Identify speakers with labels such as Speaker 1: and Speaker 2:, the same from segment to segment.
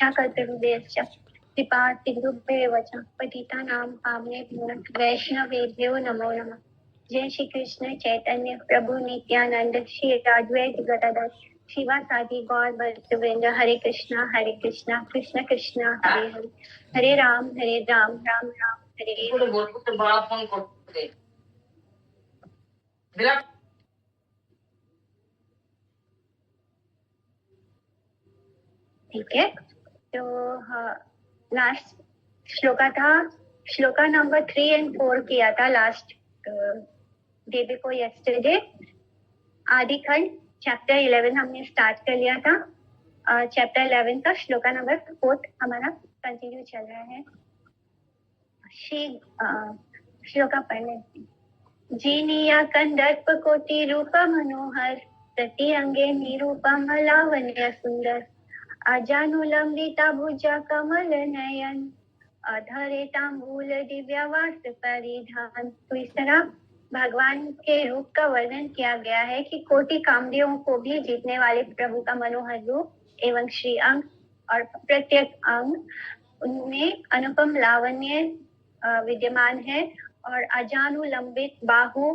Speaker 1: वाञ्छाकल्पतरुभ्यश्च कृपासिन्धुभ्येव च पतितानां पावनेभ्यो वैष्णवेभ्यो नमो नमः। जय श्री कृष्ण चैतन्य प्रभु नित्यानंद श्री अद्वैत गदाधर शिवासादि गौर भक्तवृंद। हरे कृष्णा कृष्ण कृष्ण हरे हरे, हरे राम राम राम हरे हरे। ठीक है, तो लास्ट श्लोका था, श्लोका नंबर 3 और 4 किया था लास्ट डे बिफोर यस्टरडे। आदि खंड चैप्टर 11 हमने स्टार्ट कर लिया था। चैप्टर 11 का श्लोका नंबर 4 हमारा कंटिन्यू चल रहा है। श्लोका पढ़ लेते हैं। जीनिया कंदर्प कोटि रूप मनोहर, प्रति अंगे निरूपम लावण्य सुंदर, अजानुलंबिता भुजा कमल नयन, अधरे तांबूल दिव्यवास परिधान। तो इस तरह भगवान के रूप का वर्णन किया गया है कि कोटि कामदेवों को भी जीतने वाले प्रभु का मनोहर रूप एवं श्री अंग और प्रत्येक अंग उनमें अनुपम लावण्य विद्यमान है, और अजानुलंबित बाहु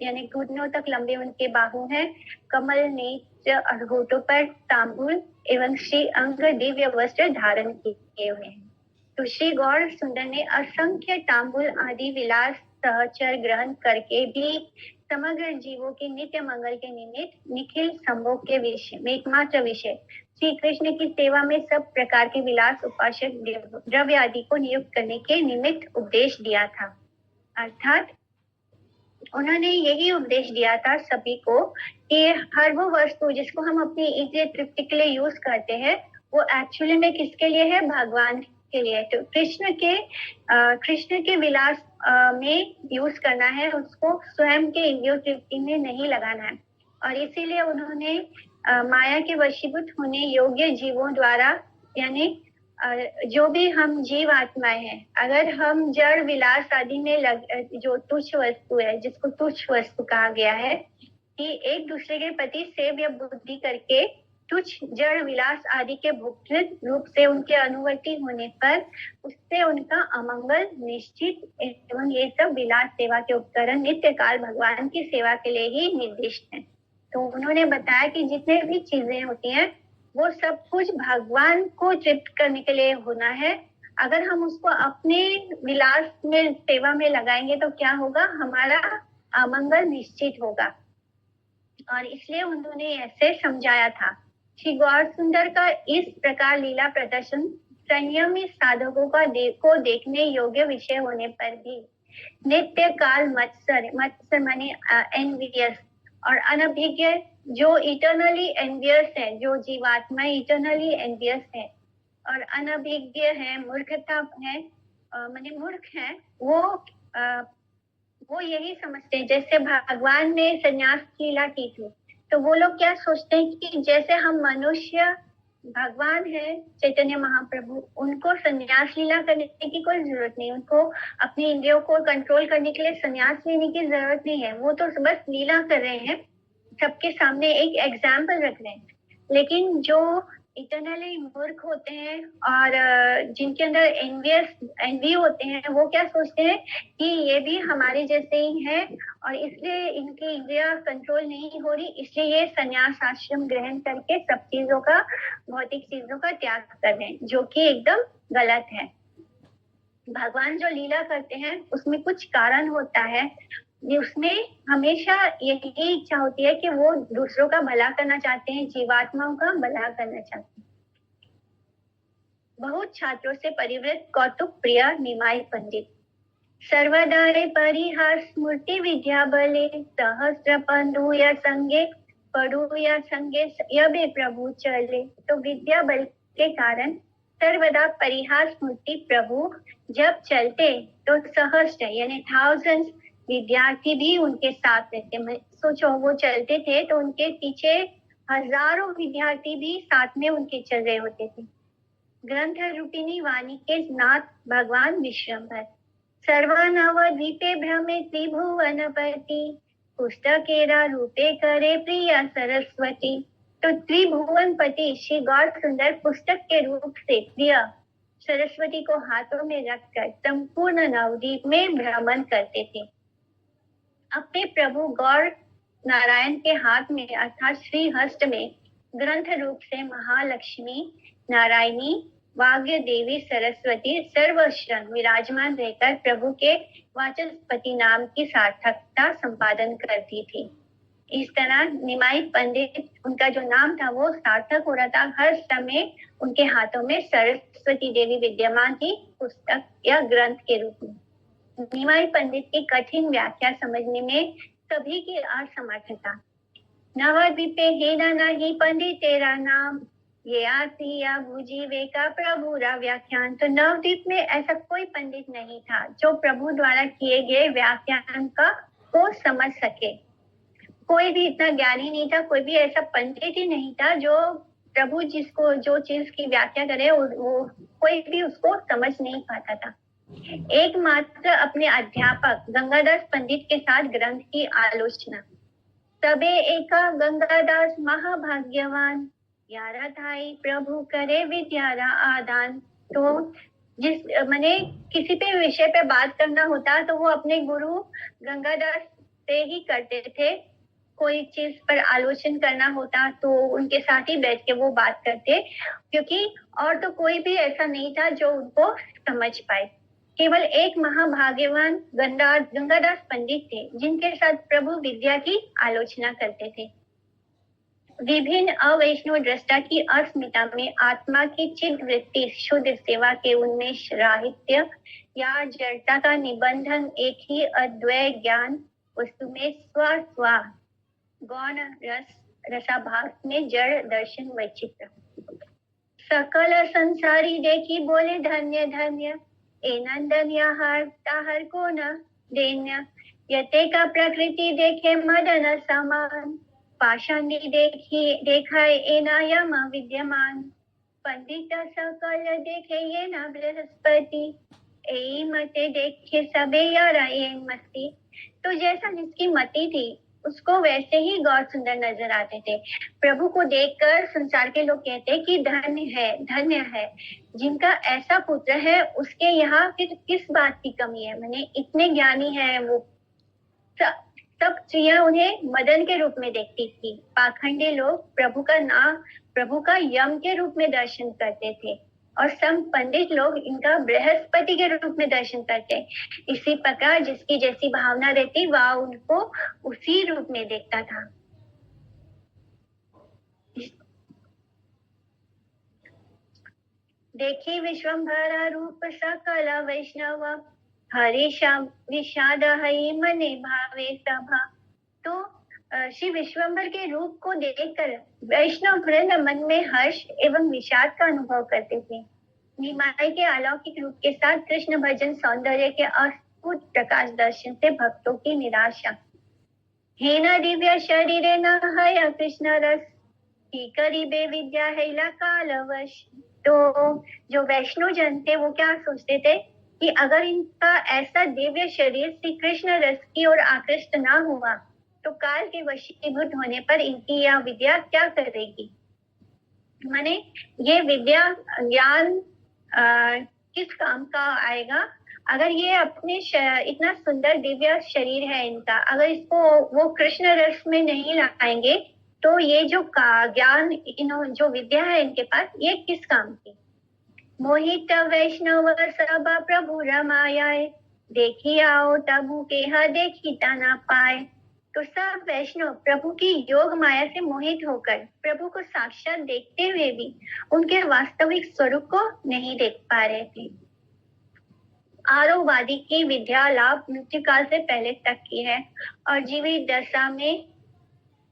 Speaker 1: यानी घुटनों तक लंबे उनके बाहु हैं, कमल नेत्र और होठों पर तांबूल एवं श्री अंग दिव्य वस्त्र धारण किए हुए हैं। तो श्री गौर सुंदर ने असंख्य तांबूल आदि विलास सहचर ग्रहण करके भी समग्र जीवों के नित्य मंगल के निमित्त निखिल संभोग के विषय में एकमात्र विषय श्री कृष्ण की सेवा में सब प्रकार के विलास उपासक द्रव्य आदि को नियुक्त करने के निमित्त उपदेश दिया था। अर्थात उन्होंने यही उपदेश दिया था सभी को कि हर वो वस्तु जिसको हम अपनी इंद्रिय तृप्ति के लिए यूज करते हैं वो एक्चुअली में किसके लिए है? भगवान के लिए। तो कृष्ण के विलास में यूज करना है, उसको स्वयं के इंद्रिय तृप्ति में नहीं लगाना है। और इसीलिए उन्होंने माया के वशीभूत होने योग्य जीवों द्वारा, यानी जो भी हम जीव आत्माएं हैं, अगर हम जड़ विलास आदि में जो तुच्छ वस्तु है, जिसको तुच्छ वस्तु कहा गया है, कि एक दूसरे के प्रति सेव्य बुद्धि करके तुच्छ जड़ विलास आदि के भुक्त रूप से उनके अनुवर्ती होने पर उससे उनका अमंगल निश्चित एवं ये सब विलास सेवा के उपकरण नित्य काल भगवान की सेवा के लिए ही निर्दिष्ट हैं। तो उन्होंने बताया कि जितने भी चीजें होती हैं वो सब कुछ भगवान को तृप्त करने के लिए होना है। अगर हम उसको अपने विलास में सेवा में लगाएंगे तो क्या होगा? हमारा अमंगल निश्चित होगा। और इसलिए उन्होंने ऐसे समझाया था। श्री गौर सुंदर का इस प्रकार लीला प्रदर्शन संयमी साधकों को देखने योग्य विषय होने पर भी नित्य काल मत्सर माने एनवियस और अनभिज्ञ जो इटर्नली एनवियस है, जो जीवात्मा इटर्नली एनवियस है और अनभिज्ञ है, मूर्खता है, माने मूर्ख है, वो यही समझते हैं जैसे भगवान ने संन्यास लीला की थी, तो वो लोग क्या सोचते हैं कि जैसे हम मनुष्य, भगवान है चैतन्य महाप्रभु, उनको संन्यास लीला करने की कोई जरूरत नहीं, उनको अपनी इंद्रियों को कंट्रोल करने के लिए संन्यास लेने की जरूरत नहीं है, वो तो बस लीला कर रहे हैं, सबके सामने एक एग्जाम्पल रख रहे हैं। लेकिन जो इटर्नली मूर्ख होते हैं और जिनके अंदर एनवी होते हैं, वो क्या सोचते हैं कि ये भी हमारे जैसे ही है और इसलिए इनकी इंद्रिया कंट्रोल नहीं हो रही, इसलिए ये संन्यास आश्रम ग्रहण करके सब चीजों का, भौतिक चीजों का त्याग कर रहे हैं, जो कि एकदम गलत है। भगवान जो लीला करते हैं उसमें कुछ कारण होता है, उसमें हमेशा यही इच्छा होती है कि वो दूसरों का भला करना चाहते हैं, जीवात्माओं का भला करना चाहते हैं। बहुत छात्रों से परिवृत कौतुक प्रिय निमाई पंडित, सर्वदा परिहास मूर्ति विद्या बले, सहस्त्र पंडु या संगे पढ़ू या संगे यबे प्रभु चले। तो विद्या बल के कारण सर्वदा परिहास मूर्ति प्रभु जब चलते तो सहस्त्र यानी थाउजेंड्स विद्यार्थी भी उनके साथ रहते। सोचो, वो चलते थे तो उनके पीछे हजारों विद्यार्थी भी साथ में उनके चल रहे होते थे। ग्रंथ रूपिणी वाणी के नाथ भगवान विश्वंभर, सर्वनव द्वीपे भ्रमे त्रिभुवनपति, पुस्तकेरा रूपे करे प्रिया सरस्वती, तो त्रिभुवनपति श्री गौर सुंदर पुस्तक के रूप से प्रिय सरस्वती को हाथों में रखकर संपूर्ण नवद्वीप में भ्रमण करते थे। अपने प्रभु गौर नारायण के हाथ में अर्थात श्री हस्त में ग्रंथ रूप से महालक्ष्मी, नारायणी, वाग्य देवी सरस्वती सर्वश्रण विराजमान रहकर प्रभु के वाचस्पति नाम की सार्थकता संपादन करती थी। इस तरह निमाई पंडित, उनका जो नाम था वो सार्थक हो रहा था। हर समय उनके हाथों में सरस्वती देवी विद्यमान थी, पुस्तक या ग्रंथ के रूप में। निमाई पंडित की कठिन व्याख्या समझने में सभी की असमर्थता। नवद्वीपे हे नहीं पंडित तेरा नाम, ये आती या भुजीवे का प्रभु रा व्याख्यान। तो नवद्वीप में ऐसा कोई पंडित नहीं था जो प्रभु द्वारा किए गए व्याख्यान को समझ सके। कोई भी इतना ज्ञानी नहीं था, कोई भी ऐसा पंडित ही नहीं था जो प्रभु जिसको जो चीज की व्याख्या करे वो कोई भी उसको समझ नहीं पाता था। एकमात्र अपने अध्यापक गंगादास पंडित के साथ ग्रंथ की आलोचना। सबे एका गंगादास महाभाग्यवान, यारा थाई प्रभु करे विद्यारा आदान। तो जिस माने किसी पे विषय पे बात करना होता तो वो अपने गुरु गंगादास से ही करते थे। कोई चीज पर आलोचना करना होता तो उनके साथ ही बैठ के वो बात करते, क्योंकि और तो कोई भी ऐसा नहीं था जो उनको समझ पाए। केवल एक महाभाग्यवान गंगादास पंडित थे जिनके साथ प्रभु विद्या की आलोचना करते थे। विभिन्न अवैष्णव दृष्टा की अस्मिता में आत्मा की चिद वृत्ति, शुद्ध सेवा के उन्मेष, राहित्य या जड़ता का निबंधन, एक ही अद्वैय ज्ञान वस्तु में स्व गौण रसाभास में जड़ दर्शन वैचित्र। सकल संसारी देखी बोले धन्य धन्य, ए नंदन याहर ताहर को न देन्य। यते का प्रकृति देखे मदन समान, पाषाणी देखाए एनायम विद्यमान। पंडित सकल देखे ये न बृहस्पति, ए मते देखे सबे यारा ये मति। तो जैसा जिसकी मति थी उसको वैसे ही गौर सुंदर नजर आते थे। प्रभु को देखकर संसार के लोग कहते कि धन्य है जिनका ऐसा पुत्र है, उसके यहाँ फिर किस बात की कमी है। मैंने इतने ज्ञानी है वो। सब स्त्रियां उन्हें मदन के रूप में देखती थी। पाखंडी लोग प्रभु का यम के रूप में दर्शन करते थे और सब पंडित लोग इनका बृहस्पति के रूप में दर्शन करते। इसी प्रकार जिसकी जैसी भावना रहती वह उनको उसी रूप में देखता था। देखी विश्वम्भरा रूप सकल वैष्णव, हरिशम विषाद हई मने भावे सभा। तो श्री विश्वम्भर के रूप को देखकर वैष्णव वृंद मन में हर्ष एवं विषाद का अनुभव करते थे। निमाई के अलौकिक रूप के साथ कृष्ण भजन सौंदर्य के अद्भुत प्रकाश दर्शन से भक्तों की निराशा। हे न दिव्य शरीर न है कृष्ण रस, ही करीबे विद्या है कालवश। तो जो वैष्णव जन थे वो क्या सोचते थे कि अगर इनका ऐसा दिव्य शरीर श्री कृष्ण रस की ओर आकृष्ट ना हुआ तो काल के वशीभूत होने पर इनकी यह विद्या क्या करेगी। माने ये विद्या ज्ञान किस काम का आएगा अगर ये अपने इतना सुंदर दिव्य शरीर है इनका, अगर इसको वो कृष्ण रस में नहीं लाएंगे तो ये जो ज्ञान जो विद्या है इनके पास ये किस काम की। मोहित वैष्णव सबा प्रभु रमायाए, देखी आओ तबु के ह देखी तना पाए। तो सब वैष्णव प्रभु की योग माया से मोहित होकर प्रभु को साक्षात देखते हुए भी उनके वास्तविक स्वरूप को नहीं देख पा रहे थे। आरोवादी की विद्या लाभ मृत्यु काल से पहले तक की है और जीवित दशा में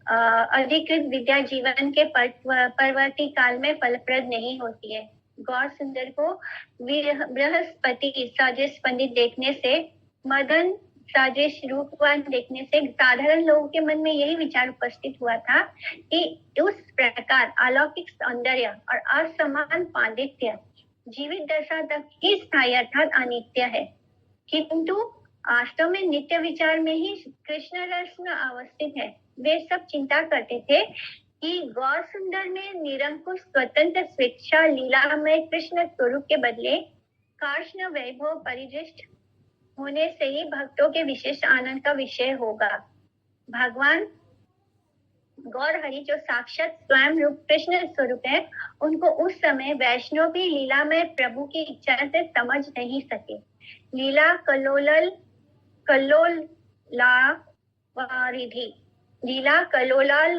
Speaker 1: अधिकृत विद्या जीवन के परवर्ती काल में फलप्रद नहीं होती है। गौर सुंदर को बृहस्पति सदृश पंडित देखने से, मदन सदृश रूपवान देखने से साधारण लोगों के मन में यही विचार उपस्थित हुआ था कि उस प्रकार अलौकिक सौंदर्य और असमान पांडित्य जीवित दशा तक ही स्थायी अर्थात अनित्य है, किंतु वास्तव में नित्य विचार में ही कृष्ण रस में अवस्थित है। वे सब चिंता करते थे कि गौर सुंदर में निरंकुश स्वतंत्र स्वेच्छा लीलामय कृष्ण स्वरूप के बदले कार्ष्ण वैभव परिदृष्ट होने से ही भक्तों के विशेष आनंद का विषय होगा। भगवान गौर हरि जो साक्षात स्वयं रूप कृष्ण स्वरूप है, उनको उस समय वैष्णव भी लीला में प्रभु की इच्छा से समझ नहीं सके। लीला कलोलाल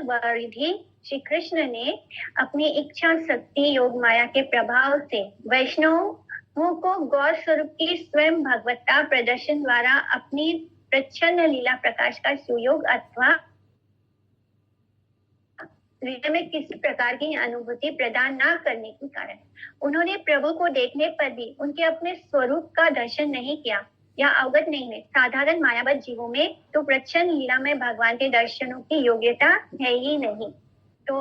Speaker 1: वारिधि श्री कृष्ण ने अपनी इच्छा शक्ति योग माया के प्रभाव से वैष्णवों को गौर स्वरूप की स्वयं भगवत्ता प्रदर्शन द्वारा अपनी प्रच्छन्न लीला प्रकाश का सुयोग अथवा हृदय में किसी प्रकार की अनुभूति प्रदान न करने के कारण उन्होंने प्रभु को देखने पर भी उनके अपने स्वरूप का दर्शन नहीं किया या अवगत नहीं है। साधारण मायाबद्ध जीवों में तो प्रच्छन्न लीला में भगवान के दर्शनों की योग्यता है ही नहीं। तो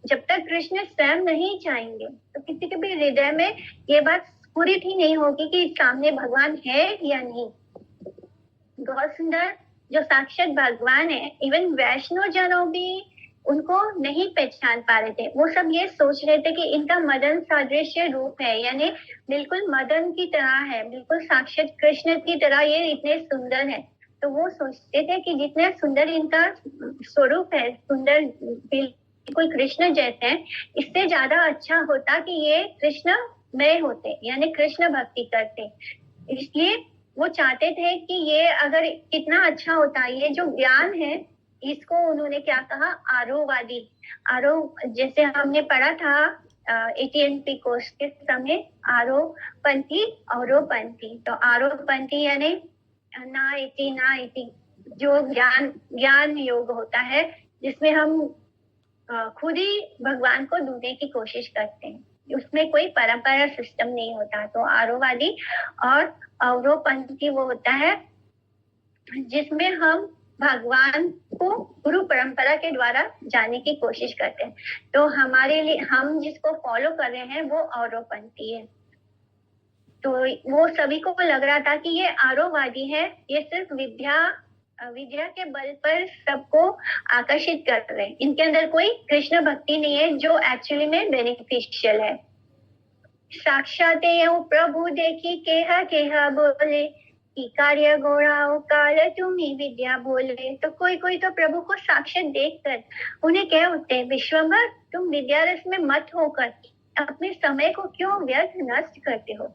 Speaker 1: जब तक कृष्ण स्वयं नहीं चाहेंगे तो किसी के भी हृदय में ये बात स्फुरित ही नहीं होगी कि सामने भगवान है या नहीं। गौर सुंदर जो साक्षात भगवान है, इवन वैष्णव जनों भी उनको नहीं पहचान पा रहे थे। वो सब ये सोच रहे थे कि इनका मदन सादृश्य रूप है, यानी बिल्कुल मदन की तरह है, बिल्कुल साक्षात कृष्ण की तरह ये इतने सुंदर है। तो वो सोचते थे कि जितने सुंदर इनका स्वरूप है, सुंदर बिल्कुल कृष्ण जैसे हैं, इससे ज्यादा अच्छा होता कि ये कृष्णमय होते, यानी कृष्ण भक्ति करते। इसलिए वो चाहते थे कि ये अगर कितना अच्छा होता। ये जो ज्ञान है इसको उन्होंने क्या कहा, आरोवादी। जैसे हमने पढ़ा था 18 कोर्स के समय, आरोपंथी अवरोपंथी। तो आरोपंथी यानी ना इति जो ज्ञान योग होता है, जिसमें हम खुद ही भगवान को ढूंढने की कोशिश करते हैं, उसमें कोई परंपरा सिस्टम नहीं होता। तो आरोवादी और अवरोपंथी वो होता है जिसमें हम भगवान को गुरु परंपरा के द्वारा जानने की कोशिश करते हैं। तो हमारे लिए हम जिसको फॉलो कर रहे हैं वो आरोपंथी है। तो वो सभी को लग रहा था कि ये आरोवादी है, ये सिर्फ विद्या के बल पर सबको आकर्षित कर रहे हैं, इनके अंदर कोई कृष्ण भक्ति नहीं है जो एक्चुअली में बेनिफिशियल है। साक्षात प्रभु देखी केहा बोले कि कार्य गौराओ काल तुम्ही विद्या बोले। तो कोई तो प्रभु को साक्षात देखकर उन्हें कह उठते, विश्वम्भर तुम विद्यारस में मत होकर अपने समय को क्यों व्यर्थ नष्ट करते हो।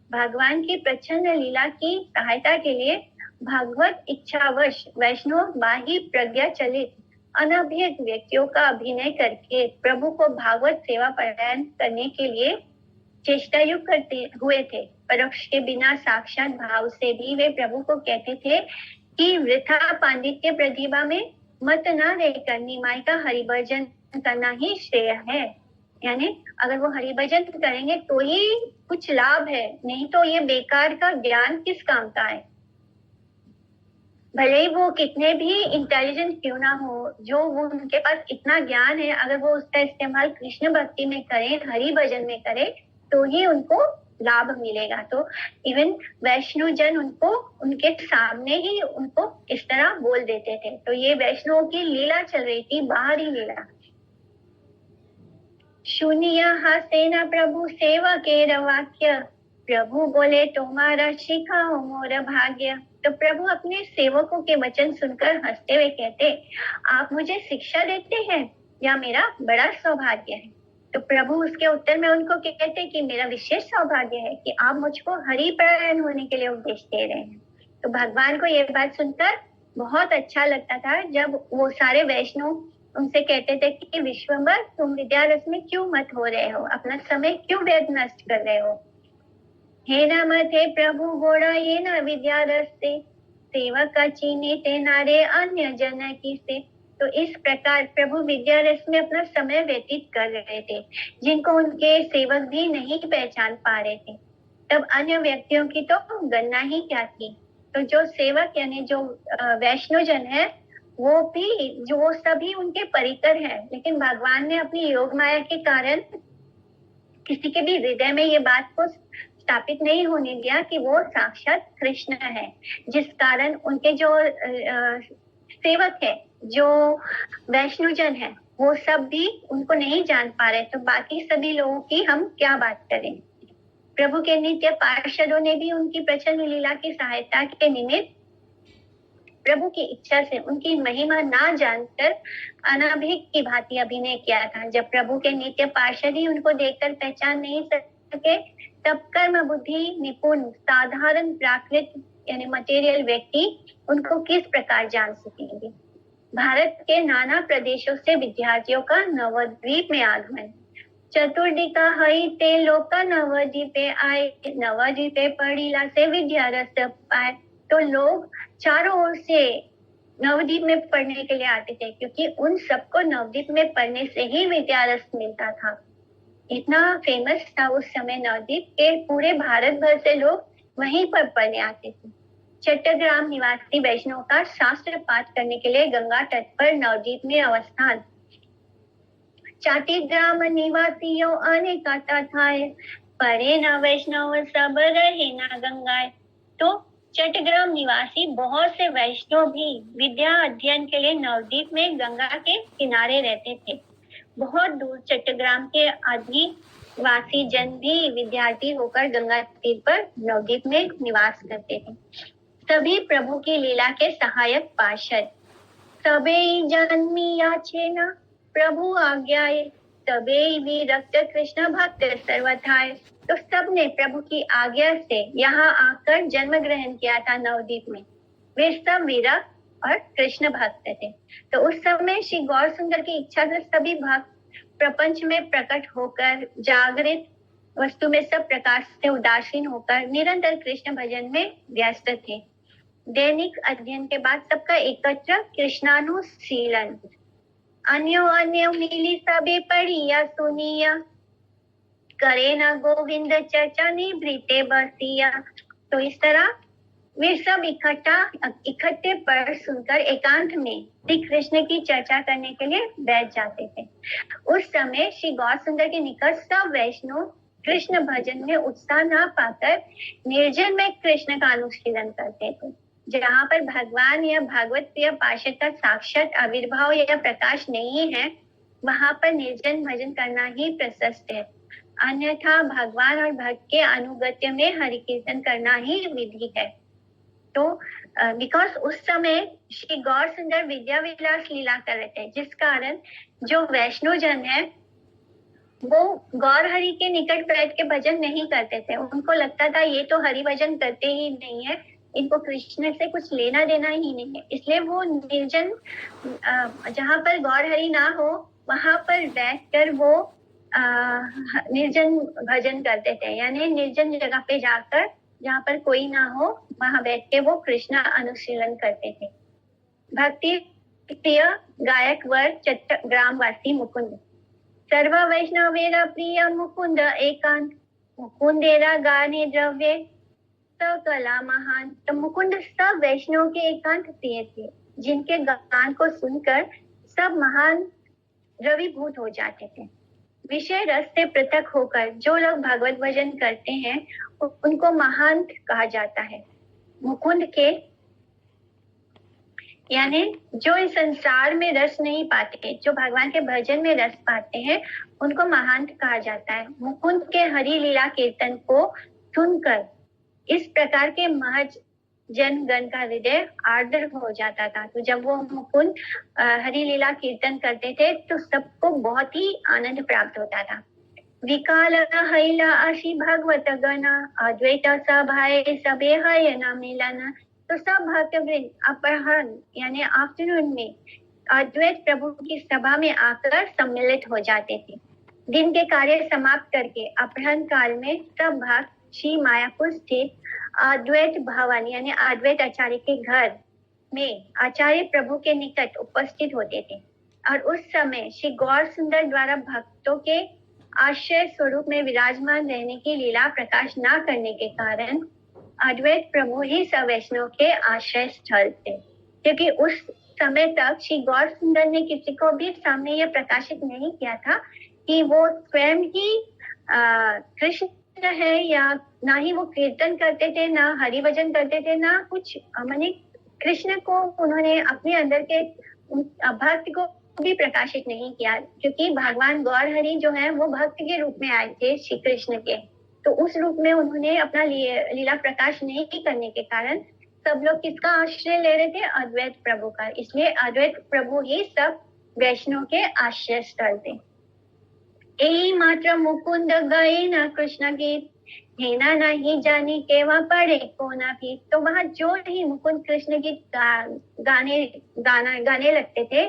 Speaker 1: भगवान की प्रचंड लीला की सहायता के लिए भगवत इच्छावश वैष्णव बाही प्रज्ञा चलित अनभिज्ञ व्यक्तियों का अभिनय करके प्रभु को भागवत सेवा प्रदान करने के लिए चेष्टा युक्त करते हुए थे। परोक्ष के बिना साक्षात भाव से भी वे प्रभु को कहते थे कि वृथा पांडित्य प्रतिभा में मत न रहकर निमाय का हरिभजन करना ही श्रेय है। यानी अगर वो हरिभजन करेंगे तो ही कुछ लाभ है, नहीं तो ये बेकार का ज्ञान किस काम का है। भले ही वो कितने भी इंटेलिजेंट क्यों ना हो, जो वो उनके पास इतना ज्ञान है, अगर वो उसका इस्तेमाल कृष्ण भक्ति में करें, हरि भजन में करें, तो ही उनको लाभ मिलेगा। तो इवन वैष्णव जन उनको उनके सामने ही उनको इस तरह बोल देते थे। तो ये वैष्णव की लीला चल रही थी, बाहरी लीला। शून्य हासेना प्रभु सेवा के वाक्य, प्रभु बोले तुम्हारा सिखाओ मोर भाग्य। तो प्रभु अपने सेवकों के वचन सुनकर हंसते हुए कहते, आप मुझे शिक्षा देते हैं या मेरा बड़ा सौभाग्य है। तो प्रभु उसके उत्तर में उनको कहते कि मेरा विशेष सौभाग्य है कि आप मुझको हरिपरायण होने के लिए उपदेश दे रहे हैं। तो भगवान को ये बात सुनकर बहुत अच्छा लगता था जब वो सारे वैष्णव उनसे कहते थे कि विश्वम्भर तुम विद्यारस में क्यों मत हो रहे हो, अपना समय क्यों व्यर्थ नष्ट कर रहे हो। हे नाम थे प्रभु गोड़ा ये न विद्यारस से, सेवक चीनी ते नारे अन्य जन की से। तो इस प्रकार प्रभु विद्यारस में अपना समय व्यतीत कर रहे थे, जिनको उनके सेवक भी नहीं पहचान पा रहे थे। तब अन्य व्यक्तियों की तो गणना ही क्या थी। तो जो सेवक यानी जो वैष्णव जन है, वो भी जो सभी उनके परिकर हैं, लेकिन भगवान ने अपनी योग माया के कारण किसी के भी हृदय में ये बात को स्थापित नहीं होने दिया कि वो साक्षात कृष्ण है, जिस कारण उनके जो सेवक है, जो वैष्णव जन है, वो सब भी उनको नहीं जान पा रहे, तो बाकी सभी लोगों की हम क्या बात करें। प्रभु के नित्य पार्षदों ने भी उनकी प्रचंड लीला की सहायता के निमित्त प्रभु की इच्छा से उनकी महिमा ना जानकर अनाभिक की भांति अभिनय किया था। जब प्रभु के नित्य पार्षद ही उनको देखकर पहचान नहीं सके, तब कर्म बुद्धि निपुण साधारण प्राकृत यानी मटेरियल व्यक्ति उनको किस प्रकार जान सकेंगे। भारत के नाना प्रदेशों से विद्यार्थियों का नवद्वीप में आगमन। चतुर्दिका हई ते लोका नवद्वीपे आए, नवद्वीपे पढ़ीला से विद्या रस पाए। तो लोग चारों ओर से नवद्वीप में पढ़ने के लिए आते थे, क्योंकि उन सबको नवद्वीप में पढ़ने से ही विद्या रस मिलता था। इतना फेमस था उस समय नवद्वीप के, पूरे भारत भर से लोग वहीं पर पढ़ने आते थे। चट्टग्राम निवासी वैष्णव का शास्त्र पाठ करने के लिए गंगा तट पर नवद्वीप में अवस्थान। चाटीग्राम निवासियों अनेका थाए, परे न वैष्णव सब रहे ना गंगाए। तो चट्टग्राम निवासी बहुत से वैष्णव भी विद्या अध्ययन के लिए नवद्वीप में गंगा के किनारे रहते थे। बहुत दूर चट्टग्राम के आदिवासी जन भी विद्यार्थी होकर गंगा तीर पर नवद्वीप में निवास करते थे। सभी प्रभु की लीला के सहायक पार्षद। सबे जन्मिया छेना प्रभु आज्ञाए, सबे विरक्त कृष्ण भक्त सर्वथाए। तो सबने प्रभु की आज्ञा से यहाँ आकर जन्म ग्रहण किया था नवद्वीप में। वे सब विरक्त और कृष्ण भक्त थे। तो उस समय श्री गौर सुंदर की इच्छा से सभी भक्त प्रपंच में प्रकट होकर जागृत वस्तु में सब प्रकार से उदासीन होकर निरंतर कृष्ण भजन में व्यस्त थे। दैनिक अध्ययन के बाद सबका एकत्र कृष्णानुशीलन। अन्यो मिली सबे पढ़िया सुनिया, करे न गोविंद चर्चा निवृत्ते बसिया। तो इस तरह वे सब इकट्ठे पढ़ सुनकर एकांत में श्री कृष्ण की चर्चा करने के लिए बैठ जाते थे। उस समय श्री गौर सुंदर के निकट सब वैष्णव कृष्ण भजन में उत्साह न पाकर निर्जन में कृष्ण का अनुशीलन करते थे। जहाँ पर भगवान या भागवत प्रिय पार्षद का साक्षात आविर्भाव या प्रकाश नहीं है, वहां पर निर्जन भजन करना ही प्रशस्त है। अन्यथा भगवान और भक्त के अनुगत्य में हरि कीर्तन करना ही विधि है। तो बिकॉज उस समय श्री गौर सुंदर विद्या विलास लीला कर रहे थे, जिस कारण जो वैष्णव जन है वो गौर हरि के निकट बैठ के भजन नहीं करते थे। उनको लगता था ये तो हरि भजन करते ही नहीं है, इनको कृष्ण से कुछ लेना देना ही नहीं है। इसलिए वो निर्जन जहाँ पर गौर हरि ना हो वहां पर बैठकर वो निर्जन भजन करते थे, यानी निर्जन जगह पे जाकर जहाँ पर कोई ना हो वहां बैठ के वो कृष्ण अनुशीलन करते थे। भक्ति प्रिय गायक वर चट्टग्राम वासी मुकुंद। सर्व वैष्णवेरा प्रिय मुकुंद एकांत, मुकुंदेरा गाने द्रव्य सकला महान। तो मुकुंद सब वैष्णव के एकांत प्रिय थे, जिनके गान को सुनकर सब महान द्रवीभूत हो जाते थे। विषय रस से पृथक होकर जो लोग भागवत भजन करते हैं उनको महांत कहा जाता है। मुकुंद के यानी जो इस संसार में रस नहीं पाते, जो भगवान के भजन में रस पाते हैं, उनको महांत कहा जाता है। मुकुंद के हरि लीला कीर्तन को सुनकर इस प्रकार के महज जनगण का हृदय आर्द्र हो जाता था। तो जब वो मुकुंद हरि लीला कीर्तन करते थे तो सबको बहुत ही आनंद प्राप्त होता था। विकाल हैला अशी भगवत गणा, अद्वैत सभाए सबे हय न मिलन। तो सब भक्तवृंद अपराह्न यानी आफ्टरनून में अद्वैत प्रभु की सभा में आकर सम्मिलित हो जाते थे। दिन के कार्य समाप्त करके अपराह्न काल में सब भक्त श्री मायापुर स्थित अद्वैत भवन यानी अद्वैत आचार्य के घर में आचार्य प्रभु के निकट उपस्थित होते थे। और उस समय श्री गौर सुंदर द्वारा भक्तों के आश्रय स्वरूप में विराजमान रहने की लीला प्रकाश न करने के कारण अद्वैत प्रभु ही सब वैष्णव के आश्रय स्थल थे। क्योंकि उस समय तक श्री गौर सुंदर ने किसी को भी सामने यह प्रकाशित नहीं किया था कि वो स्वयं ही कृष्ण है, या ना ही वो कीर्तन करते थे, ना हरि भजन करते थे, ना कुछ माने कृष्ण को उन्होंने अपने अंदर के भक्त को भी प्रकाशित नहीं किया, क्योंकि भगवान गौर हरि जो है वो भक्त के रूप में आए थे श्री कृष्ण के। तो उस रूप में उन्होंने अपना लीला प्रकाश नहीं करने के कारण सब लोग किसका आश्रय ले रहे थे? अद्वैत प्रभु का। इसलिए अद्वैत प्रभु ही सब वैष्णव के आश्रय स्थल थे। यही मात्र मुकुंद गए न कृष्ण गीत, हेना नहीं जानी केवा पड़े को ना भी। तो वहां जो ही मुकुंद कृष्ण गीत गाने लगते थे,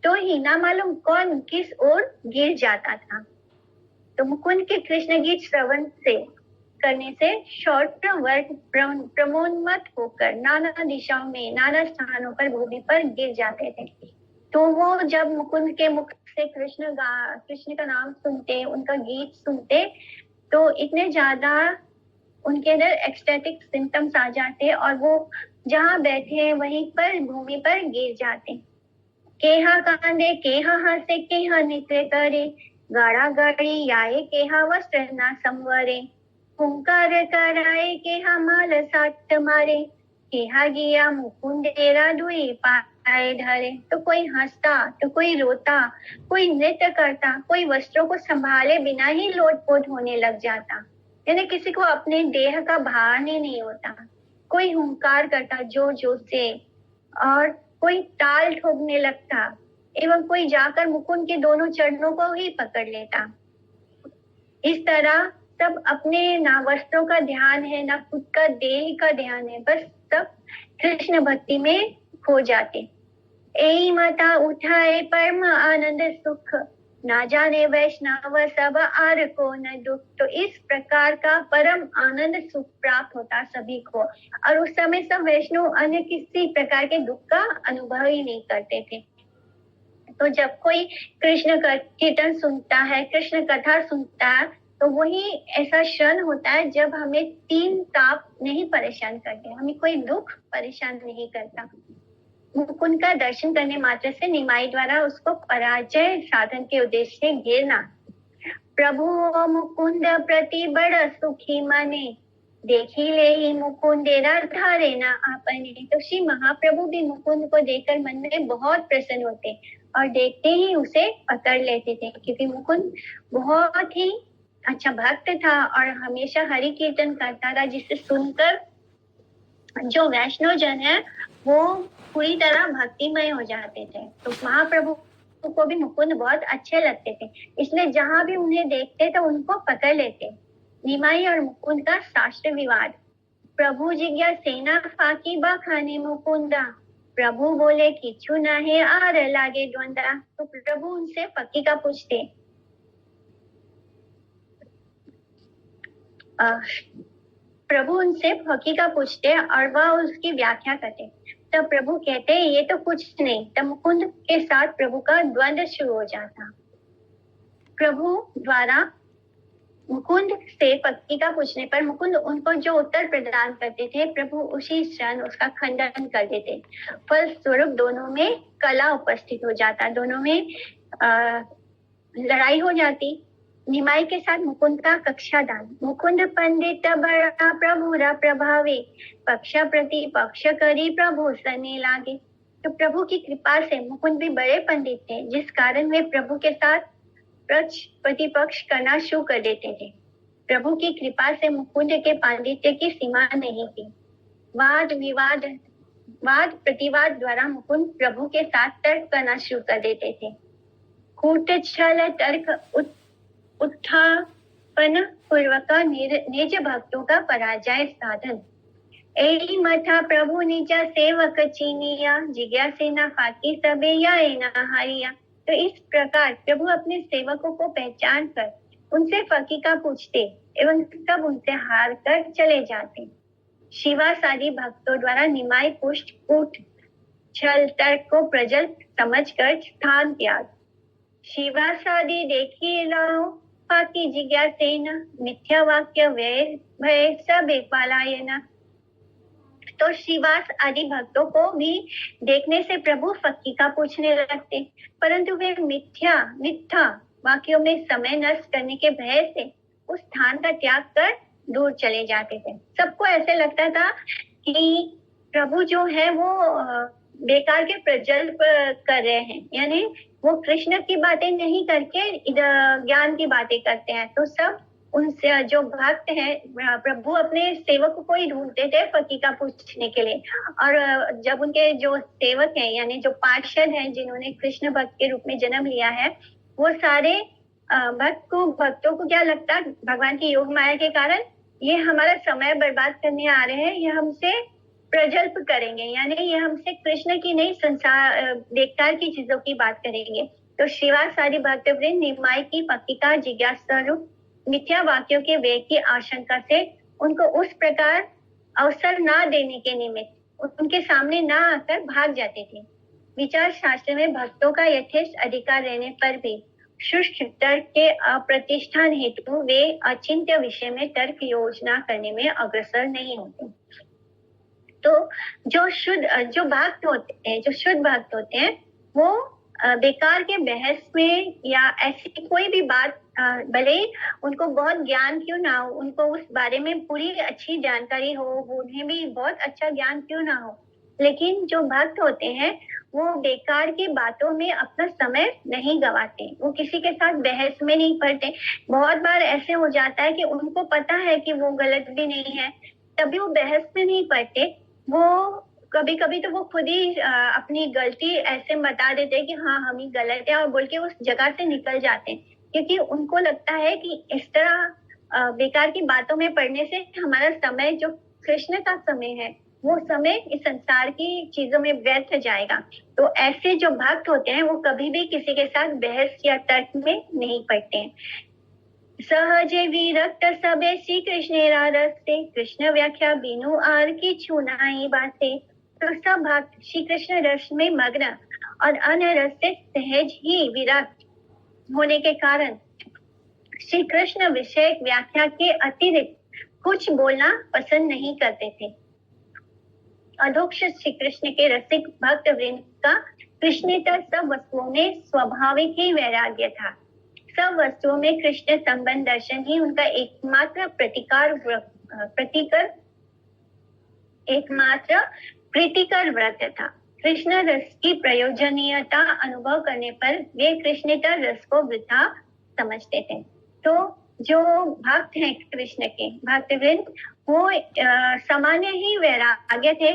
Speaker 1: तो ही ना मालूम कौन किस ओर गिर जाता था। तो मुकुंद के कृष्ण गीत श्रवण से करने से शौत्र वर्ग प्रमोन्मत होकर नाना दिशाओं में नाना स्थानों पर भूमि पर गिर जाते थे। तो वो जब मुकुंद के मुख से कृष्ण का नाम सुनते, उनका गीत सुनते, तो इतने ज्यादा उनके अंदर एक्सटेटिक सिम्टम्स आ जाते और वो जहाँ बैठे हैं वहीं पर भूमि पर गिर जाते। केहा कांदे केहा हंसे केहा नित्य करे, गाड़ा गाड़ी आए केहा वस्त्र ना संवरे, हुंकार कराए केहा माल साठ मारे, केहा गिया मुकुंदेरा दुई पाए धरे। तो कोई हंसता, तो कोई रोता, कोई नृत्य करता, कोई वस्त्रों को संभाले बिना ही लोटपोट होने लग जाता, यानी किसी को अपने देह का भान ही नहीं होता। कोई हुंकार करता जोर जोर से, और कोई ताल ठोकने लगता, एवं कोई जाकर मुकुंद के दोनों चरणों को ही पकड़ लेता। इस तरह सब अपने ना वस्त्रों का ध्यान है, ना खुद का देह का ध्यान है, बस सब कृष्ण भक्ति में खो जाते। ऐ माता उठाए परम आनंद सुख, ना जाने वैष्णव सब आर को न दुख। तो इस प्रकार का परम आनंद सुख प्राप्त होता सभी को, और उस समय सब वैष्णव अन्य किसी प्रकार के दुख का अनुभव ही नहीं करते थे। तो जब कोई कृष्ण कीर्तन सुनता है, कृष्ण कथा सुनता है, तो वही ऐसा क्षण होता है जब हमें तीन ताप नहीं परेशान करते, हमें कोई दुख परेशान नहीं करता। मुकुंद का दर्शन करने मात्र से निमाई द्वारा उसको पराजय साधन के उद्देश्य से घेरना। प्रभु मुकुंद प्रति बड़ा सुखी माने, देखी ले ही मुकुंदेरा धारे ना आपने। तो श्री महाप्रभु भी मुकुंद को देखकर मन में बहुत प्रसन्न होते और देखते ही उसे पकड़ लेते थे, क्योंकि मुकुंद बहुत ही अच्छा भक्त था और हमेशा हरि कीर्तन करता था, जिसे सुनकर जो वैष्णव जन है वो पूरी तरह भक्तिमय हो जाते थे। तो महाप्रभु को भी मुकुंद बहुत अच्छे लगते थे, इसलिए जहां भी उन्हें देखते तो उनको पकड़ लेते। निमाई और मुकुंद का शास्त्र विवाद। प्रभु जिज्ञा सेना फाकी बखाने मुकुंदा, प्रभु बोले किछु नहीं आर लागे द्वंदा। तो प्रभु उनसे फकी का पूछते, प्रभु उनसे फकी का पूछते और वह उसकी व्याख्या करते। तब प्रभु कहते ये तो कुछ नहीं। तब मुकुंद के साथ प्रभु का द्वंद्व शुरू हो जाता। प्रभु द्वारा मुकुंद से फकी का पूछने पर मुकुंद उनको जो उत्तर प्रदान करते थे, प्रभु उसी क्षण उसका खंडन कर देते। फल स्वरूप दोनों में कला उपस्थित हो जाता, दोनों में लड़ाई हो जाती। निमाई के साथ मुकुंद का कक्षादान। मुकुंद पंडित बड़ा प्रभुरा प्रभावे, पक्ष प्रति पक्ष करी प्रभु सने लागे। तो प्रभु की कृपा से मुकुंद भी बड़े पंडित थे, जिस कारण वे प्रभु के साथ प्रतिपक्ष करना शुरू कर देते थे। प्रभु की कृपा से मुकुंद के पांडित्य की सीमा नहीं थी। वाद प्रतिवाद द्वारा मुकुंद प्रभु के साथ तर्क करना शुरू कर देते थे। कूट छल तर्क उत्थापन पूर्वक निज भक्तों का पराजय साधन। एही मथा प्रभु निजा सेवक चीनिया, जिज्ञासेना फाकी सबे या हारिया। तो इस प्रकार प्रभु अपने सेवकों को पहचान कर उनसे फकी का पूछते एवं सब उनसे हार कर चले जाते। शिवासादि भक्तों द्वारा निमाई पुष्ट कूट छल तर्क को प्रजल समझकर स्थान त्याग। शिवासादि देखी लाओ फाकी जिज्ञासेना, मिथ्या वाक्य भय सब एक पालायना। तो श्रीवास आदि भक्तों को भी देखने से प्रभु फकी का पूछने लगते, परंतु वे मिथ्या वाक्यों में समय नष्ट करने के भय से उस स्थान का त्याग कर दूर चले जाते थे। सबको ऐसे लगता था कि प्रभु जो है वो बेकार के प्रजल्प कर रहे हैं, यानी वो कृष्ण की बातें नहीं करके ज्ञान की बातें करते हैं। तो सब उनसे जो भक्त हैं, प्रभु अपने सेवक को ही ढूंढते थे फकीका पूछने के लिए। और जब उनके जो सेवक हैं, यानी जो पार्षद हैं जिन्होंने कृष्ण भक्त के रूप में जन्म लिया है, वो सारे भक्तों को क्या लगता, भगवान की योग माया के कारण ये हमारा समय बर्बाद करने आ रहे हैं, ये हमसे प्रजल्प करेंगे, यानी ये हमसे कृष्ण की नहीं संसार बेकार की चीजों की बात करेंगे। तो श्रीवास आदि भक्तवृंद निमाई की पक्किका जिज्ञासा रूप मिथ्या वाक्यों के वेग की आशंका से उनको उस प्रकार अवसर ना देने के निमित्त उनके सामने ना आकर भाग जाते थे। विचार शास्त्र में भक्तों का यथेष्ट अधिकार रहने पर भी शुष्क तर्क के अप्रतिष्ठान हेतु वे अचिंत्य विषय में तर्क योजना करने में अग्रसर नहीं होते। तो जो भक्त होते हैं, जो शुद्ध भक्त होते हैं, वो बेकार के बहस में या ऐसी कोई भी बात, भले उनको बहुत ज्ञान क्यों ना हो, उनको उस बारे में पूरी अच्छी जानकारी हो, उन्हें भी बहुत अच्छा ज्ञान क्यों ना हो, लेकिन जो भक्त होते हैं वो बेकार की बातों में अपना समय नहीं गवाते, वो किसी के साथ बहस में नहीं पड़ते। बहुत बार ऐसे हो जाता है कि उनको पता है कि वो गलत भी नहीं है, तभी वो बहस में नहीं पड़ते। वो कभी कभी तो वो खुद ही अपनी गलती ऐसे बता देते हैं कि हाँ हम ही गलत है, और बोल के उस जगह से निकल जाते हैं, क्योंकि उनको लगता है कि इस तरह बेकार की बातों में पड़ने से हमारा समय, जो कृष्ण का समय है, वो समय इस संसार की चीजों में व्यर्थ जाएगा। तो ऐसे जो भक्त होते हैं वो कभी भी किसी के साथ बहस या तर्क में नहीं पड़ते हैं। सहजे विरक्त सबे श्री कृष्ण रस्ते, कृष्ण व्याख्या बिनु आर की छुनाई बाते। तो सब भक्त श्री कृष्ण रस में मग्न और अन्य रस से सहज ही विरक्त होने के कारण श्री कृष्ण विषय व्याख्या के अतिरिक्त कुछ बोलना पसंद नहीं करते थे। अधोक्ष श्री कृष्ण के रसिक भक्त वृंद का कृष्णेतर सब वस्तुओं में स्वाभाविक ही वैराग्य था। सब वस्तुओं में कृष्ण संबंध दर्शन ही उनका एकमात्र प्रीतिकर व्रत था। कृष्ण रस की प्रयोजनीयता अनुभव करने पर वे कृष्णेतर रस को वृथा समझते थे। तो जो भक्त हैं कृष्ण के, भक्तवृंद, वो सामान्य ही वैराग्य थे,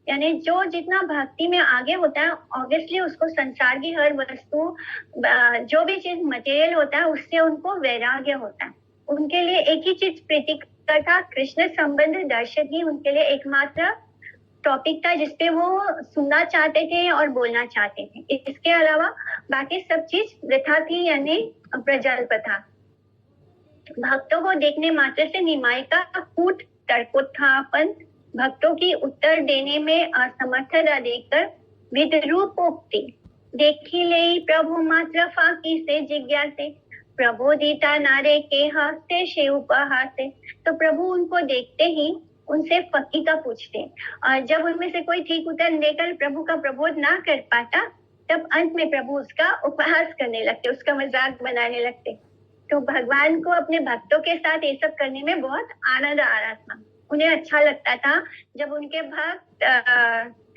Speaker 1: यानी जो जितना भक्ति में आगे होता है, ऑब्वियसली उसको संसार की हर वस्तु, जो भी चीज मटेरियल होता है, उससे उनको वैराग्य होता है। उनके लिए एक ही चीज प्रीतिकर था, कृष्ण संबंध दर्शन ही उनके लिए एकमात्र टॉपिक था जिसपे वो सुनना चाहते थे और बोलना चाहते थे। इसके अलावा बाकी सब चीज वृथा थी, यानी प्रजल्प था। भक्तों को देखने मात्र से निमाई का कूट तर्कोत्थापन भक्तों की उत्तर देने में असमर्थता देखकर विद्रूपोक्ति देखी ले प्रभु मात्र फाकी से जिज्ञासे, प्रबोधिता नारे के हस्ते से उपहासे। तो प्रभु उनको देखते ही उनसे फकी का पूछते, और जब उनमें से कोई ठीक उत्तर देकर प्रभु का प्रबोध ना कर पाता, तब अंत में प्रभु उसका उपहास करने लगते, उसका मजाक बनाने लगते। तो भगवान को अपने भक्तों के साथ ये सब करने में बहुत आनंद आ रहा था। उन्हें अच्छा लगता था जब उनके भक्त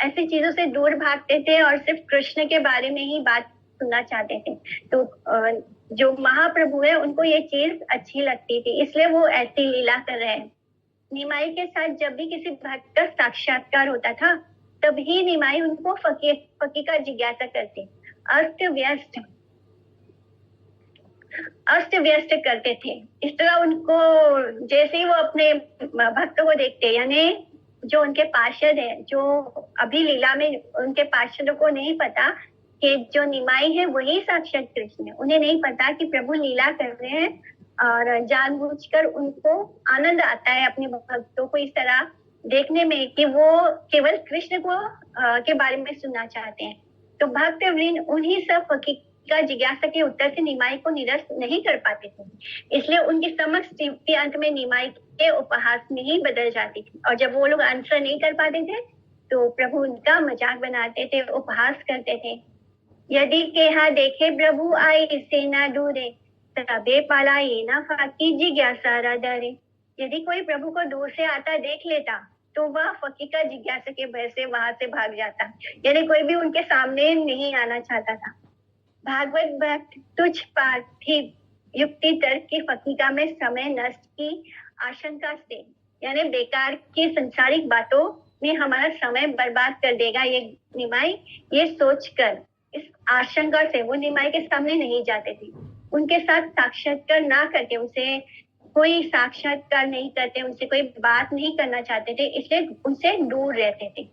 Speaker 1: ऐसी चीजों से दूर भागते थे और सिर्फ कृष्ण के बारे में ही बात सुनना चाहते थे। तो जो महाप्रभु है उनको ये चीज अच्छी लगती थी, इसलिए वो ऐसी लीला कर रहे हैं। निमाई के साथ जब भी किसी भक्त का साक्षात्कार होता था, तभी निमाई उनको फकी का जिज्ञासा करते, अस्त व्यस्त करते थे। इस तरह उनको, जैसे ही वो अपने भक्तों को देखते, यानी जो उनके पार्षद है, जो अभी लीला में उनके पार्षदों को नहीं पता कि जो निमाई है वही साक्षात कृष्ण है, उन्हें नहीं पता कि प्रभु लीला कर रहे हैं, और जानबूझकर उनको आनंद आता है अपने भक्तों को इस तरह देखने में कि वो केवल कृष्ण को के बारे में सुनना चाहते हैं। तो भक्त वृंद उन्हीं सब फकी का जिज्ञासा के उत्तर से निमाई को निरस्त नहीं कर पाते थे, इसलिए उनकी समस्त तृप्ति अंत में निमाई के उपहास में ही बदल जाती थी। और जब वो लोग आंसर नहीं कर पाते थे तो प्रभु उनका मजाक बनाते थे, उपहास करते थे। यदि केहा देखे प्रभु आई से ना दूरे, तबे पालाई ना फाकी जिज्ञासा डरे। यदि कोई प्रभु को दूर से आता देख लेता तो वह फकीका जिज्ञासा के भय से वहां से भाग जाता, यानी कोई भी उनके सामने नहीं आना चाहता था। भागवत भक्त तुच्छ पार्थिव युक्ति तर्क की फकीका में समय नष्ट की आशंका से, यानी बेकार की संसारिक बातों में हमारा समय बर्बाद कर देगा ये निमाई, ये सोचकर इस आशंका से वो निमाई के सामने नहीं जाते थे। उनके साथ साक्षात्कार ना करके, उनसे कोई साक्षात्कार नहीं करते, उनसे कोई बात नहीं करना चाहते थे, इसलिए उनसे दूर रहते थे।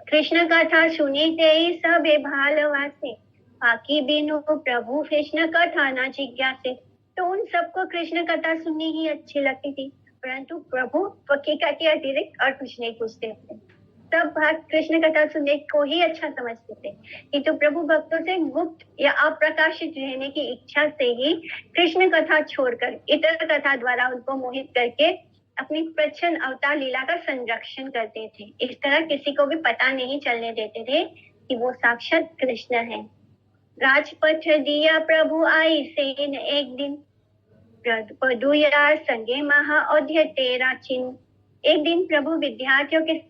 Speaker 1: कृष्ण कथा सुनीते ही सबे भालवासे, बाकी बिनु प्रभु कृष्ण कथा ना जिज्ञासे। तो उन सबको कृष्ण कथा सुननी ही अच्छी लगती थी, परंतु प्रभु फकीका के अतिरिक्त और कुछ नहीं पूछते थे। सब भक्त कृष्ण कथा सुनने को ही अच्छा समझते थे, किंतु प्रभु भक्तों से गुप्त या अप्रकाशित रहने की इच्छा से ही कृष्ण कथा छोड़कर इतर कथा द्वारा उनको मोहित करके अपनी प्रच्छन्न अवतार लीला का संरक्षण करते थे। इस तरह किसी को भी पता नहीं चलने देते थे कि वो साक्षात कृष्ण है। राजपथ दिया प्रभु आई सेन एक दिन, पदुया संगे महाऔध्य तेरा चिन्ह। एक दिन प्रभु विद्यार्थियों के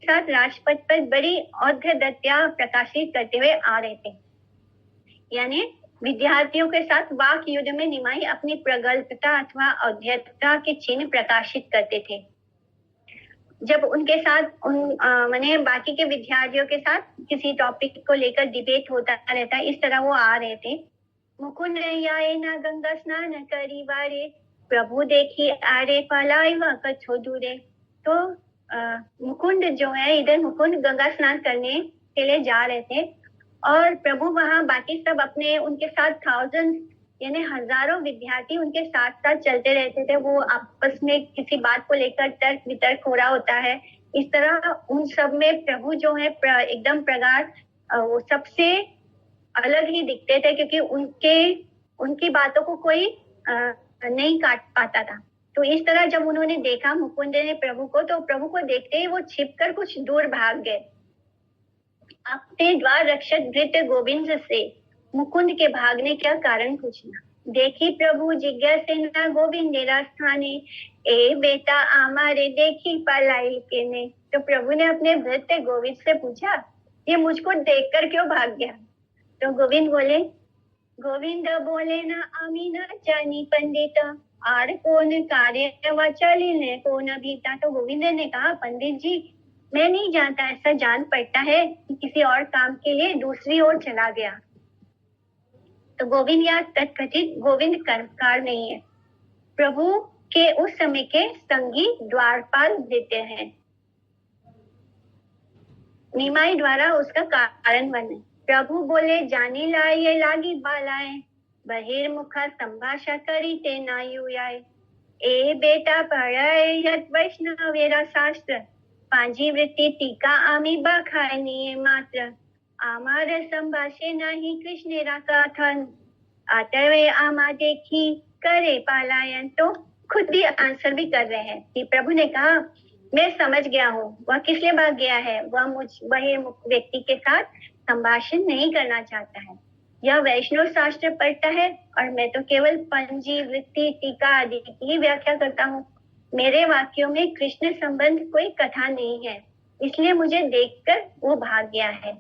Speaker 1: साथ राजपथ पर बड़ी औध्य प्रकाशित करते हुए आ रहे थे, यानी विद्यार्थियों के साथ वाक युद्ध में निमाई अपनी प्रगल्भता अथवा औध्यता के चिन्ह प्रकाशित करते थे। जब उनके साथ माने बाकी के विद्यार्थियों के साथ किसी टॉपिक को लेकर डिबेट होता रहता, इस तरह वो आ रहे थे। मुकुंद आए ना गंगा स्नान करी वारे, प्रभु देखी आरे पलाई व कछो दूरे। तो मुकुंद जो है, इधर मुकुंद गंगा स्नान करने के लिए जा रहे थे और प्रभु वहां बाकी सब अपने उनके साथ थाउजेंड यानी हजारों विद्यार्थी उनके साथ साथ चलते रहते थे। वो आपस में किसी बात को लेकर तर्क वितर्क हो रहा होता है। इस तरह उन सब में प्रभु जो है एकदम प्रगाढ़, वो सबसे अलग ही दिखते थे, क्योंकि उनकी बातों को कोई नहीं काट पाता था। तो इस तरह जब उन्होंने देखा मुकुंद ने प्रभु को, तो प्रभु को देखते ही वो छिपकर कुछ दूर भाग गए। अपने द्वार रक्षक भृत्य गोविंद से मुकुंद के भागने का कारण पूछना। देखी प्रभु जिज्ञासेना गोविंद स्थाने, ए बेटा आमारे देखी पलाई के ने। तो प्रभु ने अपने भृत्य गोविंद से पूछा, ये मुझको देखकर क्यों भाग गया? तो गोविंद बोले ना आमी न जानी पंडित, आर कौन कार्य व चलिने कौन भीता। तो गोविंद ने कहा, पंडित जी मैं नहीं जानता, ऐसा जान पड़ता है कि किसी और काम के लिए दूसरी ओर चला गया। तो गोविंद या तत्कथित गोविंद कर्मकार नहीं है, प्रभु के उस समय के संगी द्वारपाल देते हैं। निमाई द्वारा उसका कारण बने। प्रभु बोले जानी लाए लागी बालाए, बहिर्मुख संभाषा करी ते नायुयाए। ए बेटा पढ़ाए यत वैष्णवेरा शास्त्र, पांजी वृत्ति टीका आमी बखानी मात्र। आमार संभाषे नहीं कृष्णेरा कथन, आतवे आमा देखी करे पालायन। तो खुद ही आंसर भी कर रहे हैं कि प्रभु ने कहा मैं समझ गया हूँ वह किस लिए भाग गया है। वह बहिर्मुख व्यक्ति के साथ संभाषण नहीं करना चाहता है। यह वैष्णव शास्त्र पढ़ता है और मैं तो केवल पंजी वृत्ति टीका आदि की व्याख्या करता हूँ। मेरे वाक्यों में कृष्ण संबंध कोई कथा नहीं है, इसलिए मुझे देखकर वो भाग गया है।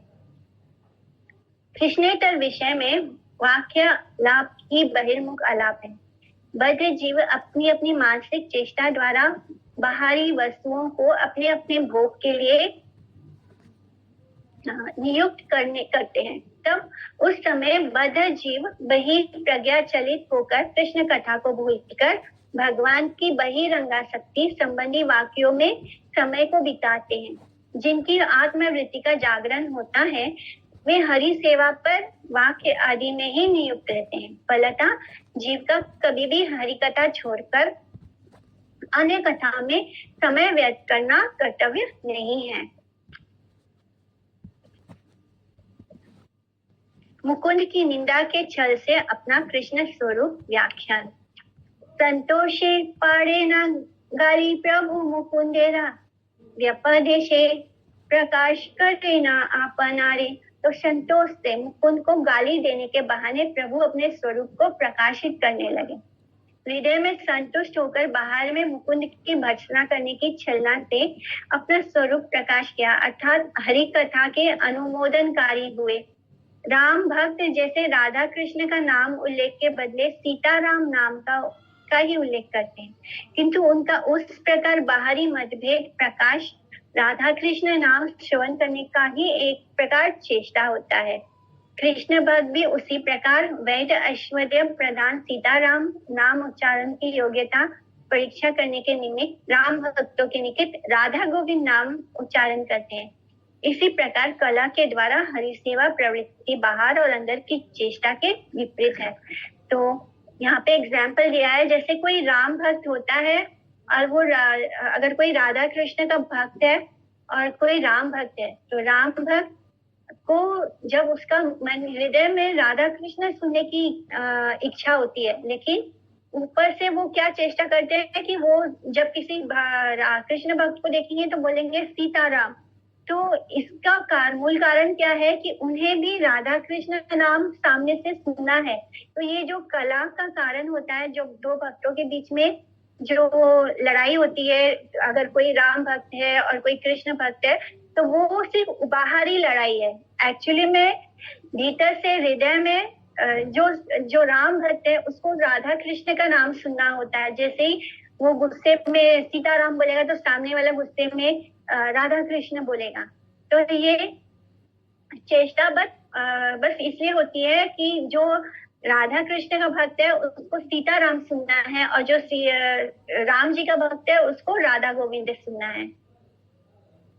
Speaker 1: कृष्णेतर विषय में वाक्य लाभ ही बहिर्मुख आलाप है। बद्ध जीव अपनी अपनी मानसिक चेष्टा द्वारा बाहरी वस्तुओं को अपने अपने भोग के लिए नियुक्त करते हैं। तब उस समय बद्ध जीव बहिर्प्रज्ञा चलित होकर कृष्ण कथा को भूलकर भगवान की बहिरंगासक्ति संबंधी वाक्यों में समय को बिताते हैं। जिनकी आत्मवृत्ति का जागरण होता है वे हरि सेवा पर वाक्य आदि में ही नियुक्त रहते हैं। फलतः जीव का कभी भी हरि कथा छोड़कर अन्य कथा में समय व्यर्थ करना कर्तव्य नहीं है। मुकुंद की निंदा के छल से अपना कृष्ण स्वरूप व्याख्यान। संतोषे पाड़े न गाली प्रभु मुकुंदेरा, व्यपदेशे प्रकाश करे न आपनारे। तो संतोष से मुकुंद को गाली देने के बहाने प्रभु अपने स्वरूप को प्रकाशित करने लगे। हृदय में संतुष्ट होकर बाहर में मुकुंद की भर्त्सना करने की छलना से अपना स्वरूप प्रकाश किया, अर्थात हरि कथा के अनुमोदनकारी हुए। राम भक्त जैसे राधा कृष्ण का नाम उल्लेख के बदले सीताराम नाम का ही उल्लेख करते हैं, किंतु उनका उस प्रकार बाहरी मतभेद प्रकाश राधा कृष्ण नाम श्रवण करने का ही एक प्रकार चेष्टा होता है। कृष्ण भक्त भी उसी प्रकार वैध ऐश्वर्य प्रदान सीताराम नाम उच्चारण की योग्यता परीक्षा करने के निमित्त राम भक्तों के निकट राधा गोविंद नाम उच्चारण करते हैं। इसी प्रकार कला के द्वारा हरि सेवा प्रवृत्ति बाहर और अंदर की चेष्टा के विपरीत है। तो यहाँ पे एग्जाम्पल दिया है, जैसे कोई राम भक्त होता है और वो अगर कोई राधा कृष्ण का भक्त है और कोई राम भक्त है, तो राम भक्त को जब उसका मन हृदय में राधा कृष्ण सुनने की इच्छा होती है, लेकिन ऊपर से वो क्या चेष्टा करते हैं कि वो जब किसी कृष्ण भक्त को देखेंगे तो बोलेंगे सीताराम। तो इसका मूल कारण क्या है कि उन्हें भी राधा कृष्ण का नाम सामने से सुनना है। तो ये जो कला का कारण होता है, जो दो भक्तों के बीच में जो लड़ाई होती है, अगर कोई राम भक्त है और कोई कृष्ण भक्त है, तो वो सिर्फ बाहरी लड़ाई है। एक्चुअली में भीतर से हृदय में जो राम भक्त है उसको राधा कृष्ण का नाम सुनना होता है। जैसे ही वो गुस्से में सीताराम बोलेगा तो सामने वाला गुस्से में राधा कृष्ण बोलेगा। तो ये चेष्टा बस इसलिए होती है कि जो राधा कृष्ण का भक्त है उसको सीताराम सुनना है, और जो राम जी का भक्त है उसको राधा गोविंद सुनना है।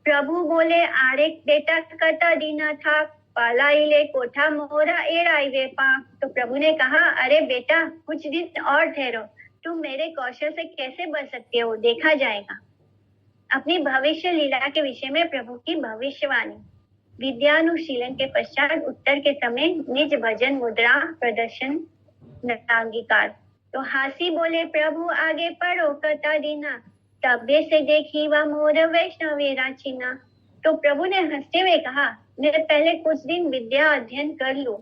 Speaker 1: प्रभु बोले आरे बेटा कटा दीना था, पालाइले कोठा मोरा एड़ाई वे पा। तो प्रभु ने कहा, अरे बेटा कुछ दिन और ठहरो, तुम मेरे कौशल से कैसे बच सकते हो, देखा जाएगा। अपनी भविष्य लीला के विषय में प्रभु की भविष्यवाणी। विद्यानुशीलन के पश्चात उत्तर के समय निज भजन मुद्रा प्रदर्शन अंगीकार। तो हासी बोले प्रभु आगे पढ़ो कथा दीना, तब्बे से देखी व मोर वैष्णवे राचिना। तो प्रभु ने हंसते हुए कहा, मैं पहले कुछ दिन विद्या अध्ययन कर लूं,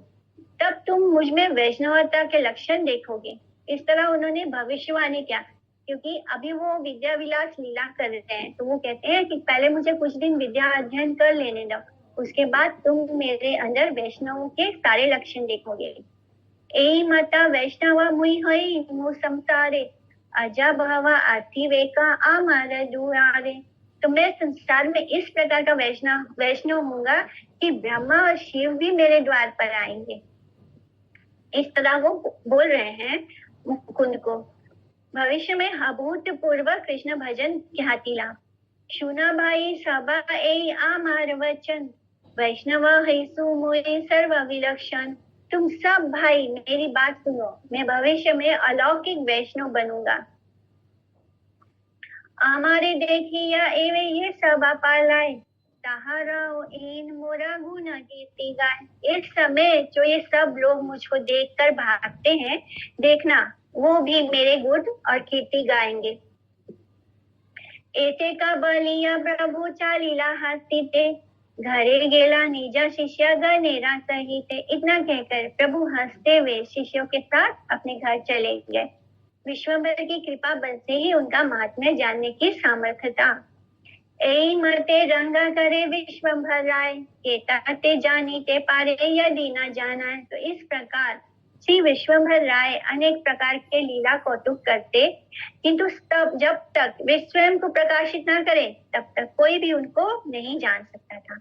Speaker 1: तब तुम मुझ में वैष्णवता के लक्षण देखोगे। इस तरह उन्होंने भविष्यवाणी किया, क्योंकि अभी वो विद्या विलास लीला कर रहे हैं। तो वो कहते हैं कि पहले मुझे कुछ दिन विद्या अध्ययन कर लेने दो, उसके बाद तुम मेरे अंदर वैष्णव के सारे लक्षण देखोगे। ए माता वैष्णव मुई हई मु संसारे, अजा भवा आरती वेका आमार दुआरे। तो मैं संसार में इस प्रकार का वैष्णव होऊंगा कि ब्रह्मा और शिव भी मेरे द्वार पर आएंगे। इस तरह वो बोल रहे हैं मुकुंद को। भविष्य में अभूतपूर्व कृष्ण भजन ख्यातिला। सुना भाई सभा ए आमार वचन, वैष्णव है सुमोरे सर्व विलक्षण। तुम सब भाई मेरी बात सुनो, मैं भविष्य में अलौकिक वैष्णव बनूंगा। आमारे देखिया एवे ये सभा पालाए, ताहराओ इन मोरा गुना कीर्ति गाय। इस समय जो ये सब लोग मुझको देखकर भागते हैं, देखना वो भी मेरे गुण और कीर्ति गाएंगे। एते का बलिया प्रभु चालीला हसीते, घरे गेला निजा शिष्य गनेरा सहिते। इतना कहकर प्रभु हंसते हुए शिष्यों के साथ अपने घर चले गए। विश्वभर की कृपा बल से ही उनका महात्म्य जानने की सामर्थ्य था। ए मरते रंगा करे विश्वभर राय, केताते जानीते पारे यदि न जाना। तो इस प्रकार श्री विश्वभर राय अनेक प्रकार के लीला कौतुक करते, किंतु जब तक वे स्वयं को प्रकाशित न करें तब तक कोई भी उनको नहीं जान सकता था।